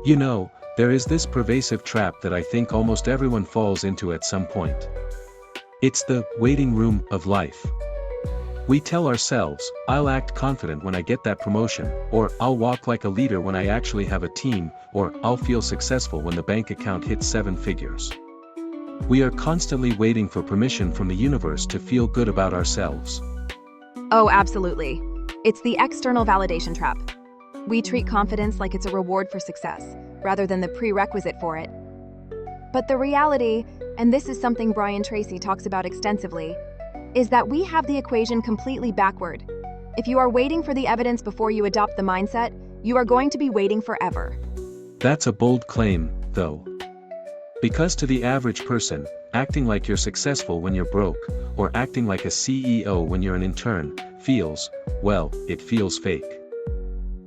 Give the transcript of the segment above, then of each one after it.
You know, there is this pervasive trap that I think almost everyone falls into at some point. It's the waiting room of life. We tell ourselves, I'll act confident when I get that promotion, or I'll walk like a leader when I actually have a team, or I'll feel successful when the bank account hits 7 figures. We are constantly waiting for permission from the universe to feel good about ourselves. Oh, absolutely. It's the external validation trap. We treat confidence like it's a reward for success, rather than the prerequisite for it. But the reality, and this is something Brian Tracy talks about extensively, is that we have the equation completely backward. If you are waiting for the evidence before you adopt the mindset, you are going to be waiting forever. That's a bold claim, though. Because to the average person, acting like you're successful when you're broke, or acting like a CEO when you're an intern, feels, well, it feels fake.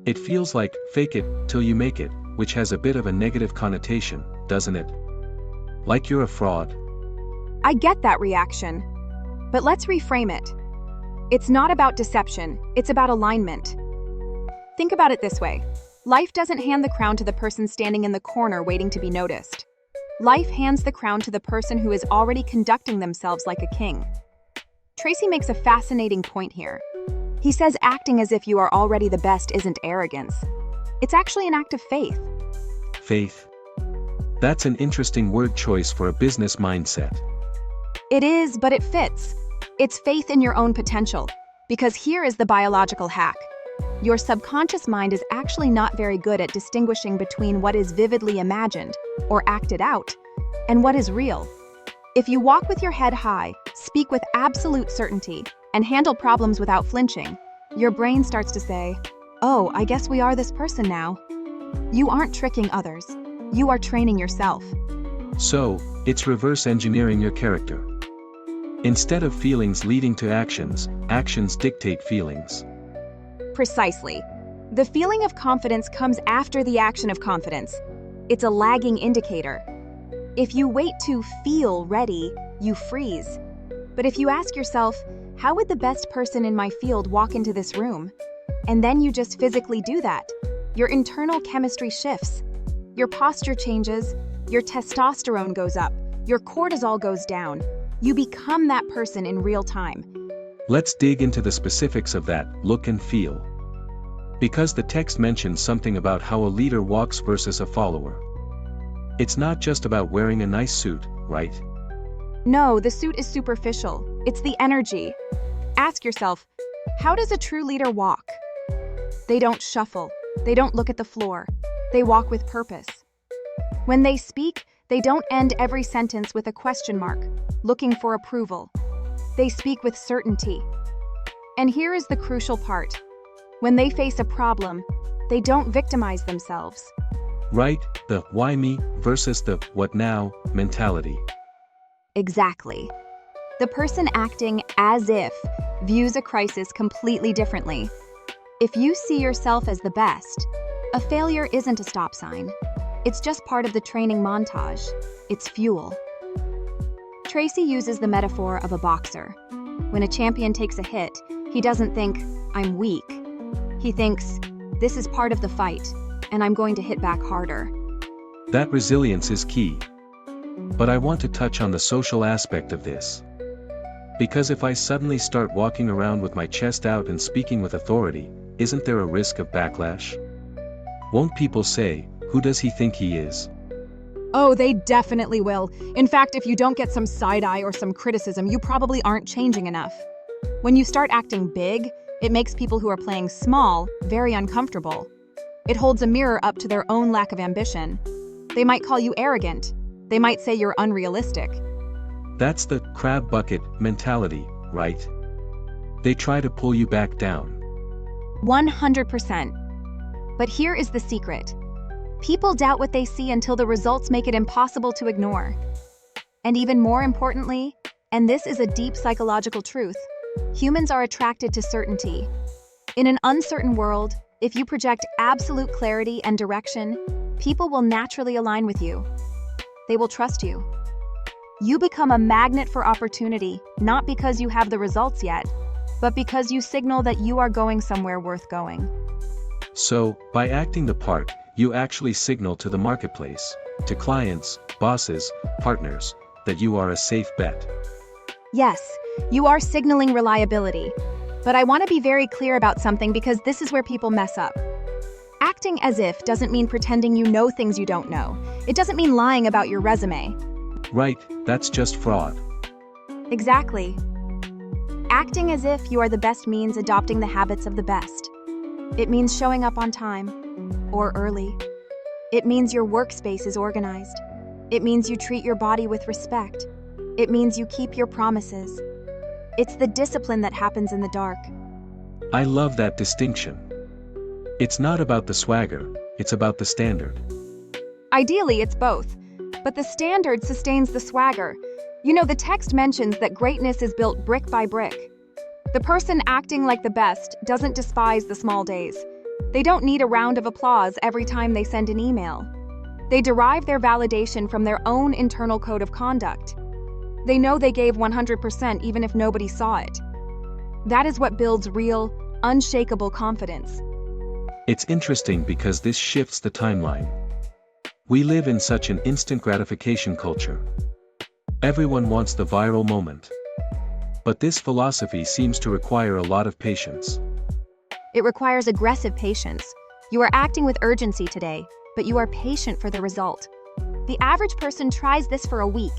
It feels like, fake it till you make it, which has a bit of a negative connotation, doesn't it? Like you're a fraud. I get that reaction. But let's reframe it. It's not about deception, it's about alignment. Think about it this way. Life doesn't hand the crown to the person standing in the corner waiting to be noticed. Life hands the crown to the person who is already conducting themselves like a king. Tracy makes a fascinating point here. He says acting as if you are already the best isn't arrogance. It's actually an act of faith. Faith. That's an interesting word choice for a business mindset. It is, but it fits. It's faith in your own potential. Because here is the biological hack. Your subconscious mind is actually not very good at distinguishing between what is vividly imagined, or acted out, and what is real. If you walk with your head high, speak with absolute certainty, and handle problems without flinching, your brain starts to say, "Oh, I guess we are this person now." You aren't tricking others. You are training yourself. So, it's reverse engineering your character. Instead of feelings leading to actions, actions dictate feelings. Precisely. The feeling of confidence comes after the action of confidence. It's a lagging indicator. If you wait to feel ready, you freeze. But if you ask yourself, how would the best person in my field walk into this room? And then you just physically do that. Your internal chemistry shifts. Your posture changes, your testosterone goes up, your cortisol goes down. You become that person in real time. Let's dig into the specifics of that look and feel. Because the text mentions something about how a leader walks versus a follower. It's not just about wearing a nice suit, right? No, the suit is superficial. It's the energy. Ask yourself, how does a true leader walk? They don't shuffle. They don't look at the floor. They walk with purpose. When they speak, they don't end every sentence with a question mark, looking for approval. They speak with certainty. And here is the crucial part. When they face a problem, they don't victimize themselves. Right, the why me versus the what now mentality. Exactly. The person acting as if views a crisis completely differently. If you see yourself as the best, a failure isn't a stop sign. It's just part of the training montage. It's fuel. Tracy uses the metaphor of a boxer. When a champion takes a hit, he doesn't think, I'm weak. He thinks, this is part of the fight, and I'm going to hit back harder. That resilience is key. But I want to touch on the social aspect of this. Because if I suddenly start walking around with my chest out and speaking with authority, isn't there a risk of backlash? Won't people say, who does he think he is? Oh, they definitely will. In fact, if you don't get some side eye or some criticism, you probably aren't changing enough. When you start acting big, it makes people who are playing small very uncomfortable. It holds a mirror up to their own lack of ambition. They might call you arrogant. They might say you're unrealistic. That's the crab bucket mentality, right? They try to pull you back down. 100%. But here is the secret. People doubt what they see until the results make it impossible to ignore. And even more importantly, and this is a deep psychological truth, humans are attracted to certainty. In an uncertain world, if you project absolute clarity and direction, people will naturally align with you. They will trust you. You become a magnet for opportunity, not because you have the results yet, but because you signal that you are going somewhere worth going. So, by acting the part, you actually signal to the marketplace, to clients, bosses, partners, that you are a safe bet. Yes, you are signaling reliability. But I want to be very clear about something because this is where people mess up. Acting as if doesn't mean pretending you know things you don't know. It doesn't mean lying about your resume. Right, that's just fraud. Exactly. Acting as if you are the best means adopting the habits of the best. It means showing up on time or early. It means your workspace is organized. It means you treat your body with respect. It means you keep your promises. It's the discipline that happens in the dark. I love that distinction. It's not about the swagger, it's about the standard. Ideally, it's both. But the standard sustains the swagger. You know, the text mentions that greatness is built brick by brick. The person acting like the best doesn't despise the small days. They don't need a round of applause every time they send an email. They derive their validation from their own internal code of conduct. They know they gave 100% even if nobody saw it. That is what builds real, unshakable confidence. It's interesting because this shifts the timeline. We live in such an instant gratification culture. Everyone wants the viral moment. But this philosophy seems to require a lot of patience. It requires aggressive patience. You are acting with urgency today, but you are patient for the result. The average person tries this for a week,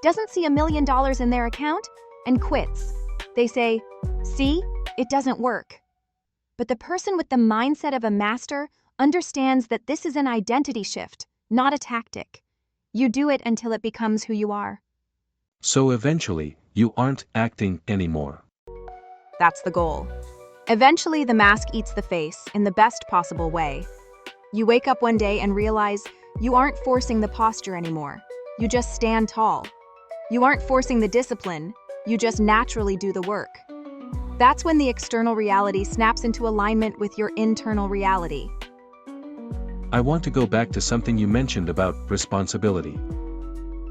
doesn't see $1 million in their account, and quits. They say, "See, it doesn't work." But the person with the mindset of a master understands that this is an identity shift, not a tactic. You do it until it becomes who you are. So eventually, you aren't acting anymore. That's the goal. Eventually, the mask eats the face in the best possible way. You wake up one day and realize you aren't forcing the posture anymore. You just stand tall. You aren't forcing the discipline. You just naturally do the work. That's when the external reality snaps into alignment with your internal reality. I want to go back to something you mentioned about responsibility.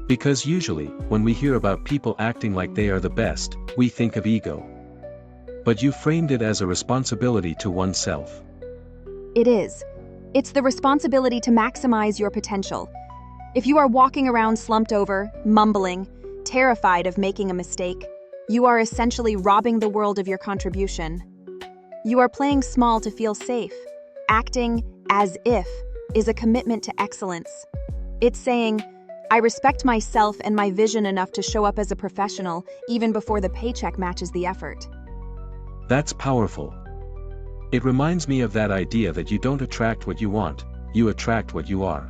Because usually, when we hear about people acting like they are the best, we think of ego. But you framed it as a responsibility to oneself. It is. It's the responsibility to maximize your potential. If you are walking around slumped over, mumbling, terrified of making a mistake, you are essentially robbing the world of your contribution. You are playing small to feel safe. Acting as if is a commitment to excellence. It's saying, I respect myself and my vision enough to show up as a professional even before the paycheck matches the effort. That's powerful. It reminds me of that idea that you don't attract what you want, you attract what you are.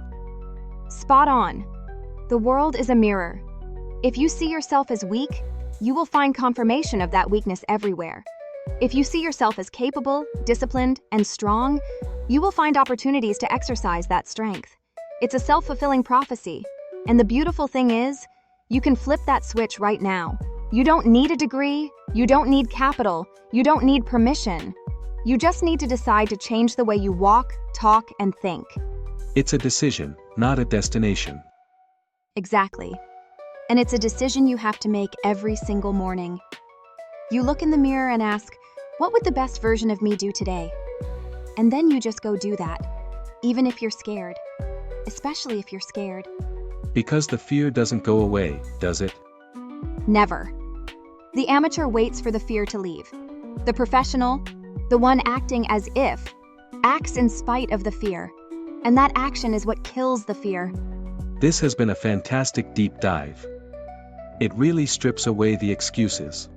Spot on. The world is a mirror. If you see yourself as weak, you will find confirmation of that weakness everywhere. If you see yourself as capable, disciplined, and strong, you will find opportunities to exercise that strength. It's a self-fulfilling prophecy. And the beautiful thing is, you can flip that switch right now. You don't need a degree, you don't need capital, you don't need permission. You just need to decide to change the way you walk, talk, and think. It's a decision, not a destination. Exactly. And it's a decision you have to make every single morning. You look in the mirror and ask, what would the best version of me do today? And then you just go do that, even if you're scared. Especially if you're scared. Because the fear doesn't go away, does it? Never. The amateur waits for the fear to leave. The professional, the one acting as if, acts in spite of the fear. And that action is what kills the fear. This has been a fantastic deep dive. It really strips away the excuses.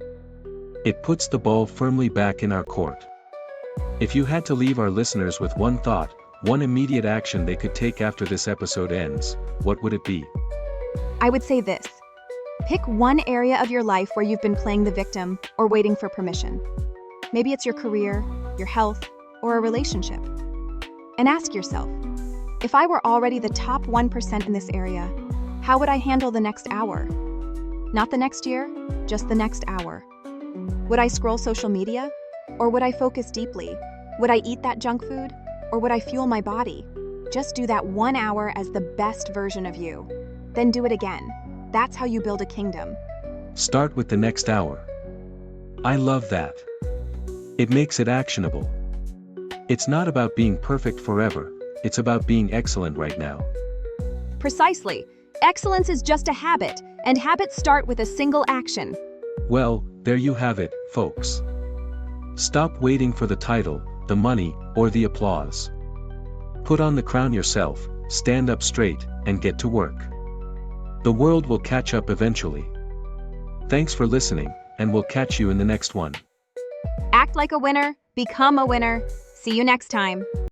It puts the ball firmly back in our court. If you had to leave our listeners with one thought, one immediate action they could take after this episode ends, what would it be? I would say this. Pick one area of your life where you've been playing the victim or waiting for permission. Maybe it's your career, your health, or a relationship. And ask yourself, if I were already the top 1% in this area, how would I handle the next hour? Not the next year, just the next hour. Would I scroll social media? Or would I focus deeply? Would I eat that junk food? Or would I fuel my body? Just do that 1 hour as the best version of you. Then do it again. That's how you build a kingdom. Start with the next hour. I love that. It makes it actionable. It's not about being perfect forever, it's about being excellent right now. Precisely. Excellence is just a habit, and habits start with a single action. Well, there you have it, folks. Stop waiting for the title, the money, or the applause. Put on the crown yourself, stand up straight, and get to work. The world will catch up eventually. Thanks for listening, and we'll catch you in the next one. Act like a winner, become a winner. See you next time.